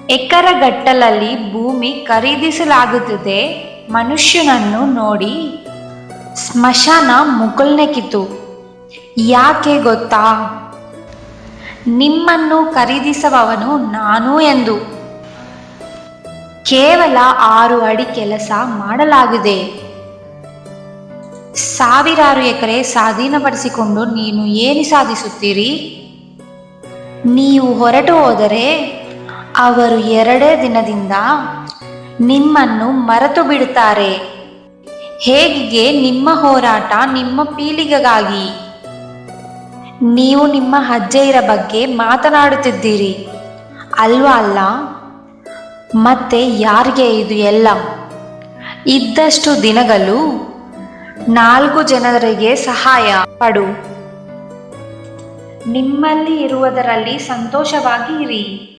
ಎಕರೆಗಟ್ಟಲಲ್ಲಿ ಭೂಮಿ ಖರೀದಿಸಲಾಗುತ್ತಿದೆ. ಮನುಷ್ಯನನ್ನು ನೋಡಿ ಸ್ಮಶಾನ ಮುಗುಳ್ನಕ್ಕಿತು. ಯಾಕೆ ಗೊತ್ತಾ? ನಿಮ್ಮನ್ನು ಖರೀದಿಸುವವನು ನಾನು ಎಂದು. ಕೇವಲ 6 ಅಡಿ ಕೆಲಸ ಮಾಡಲಾಗಿದೆ. ಸಾವಿರಾರು ಎಕರೆ ಸ್ವಾಧೀನಪಡಿಸಿಕೊಂಡು ನೀನು ಏನು ಸಾಧಿಸುತ್ತೀರಿ? ನೀವು ಹೊರಟು ಹೋದರೆ ಅವರು 2 ದಿನದಿಂದ ನಿಮ್ಮನ್ನು ಮರೆತು ಬಿಡುತ್ತಾರೆ. ಹೇಗೆ ನಿಮ್ಮ ಹೋರಾಟ ನಿಮ್ಮ ಪೀಳಿಗೆಗಾಗಿ. ನೀವು ನಿಮ್ಮ ಅಜ್ಜೆಯರ ಬಗ್ಗೆ ಮಾತನಾಡುತ್ತಿದ್ದೀರಿ ಅಲ್ವಾ? ಅಲ್ಲ, ಮತ್ತೆ ಯಾರಿಗೆ ಇದು ಎಲ್ಲ? ಇದ್ದಷ್ಟು ದಿನಗಳು 4 ಜನರಿಗೆ ಸಹಾಯ ಪಡು. ನಿಮ್ಮಲ್ಲಿ ಇರುವುದರಲ್ಲಿ ಸಂತೋಷವಾಗಿ ಇರಿ.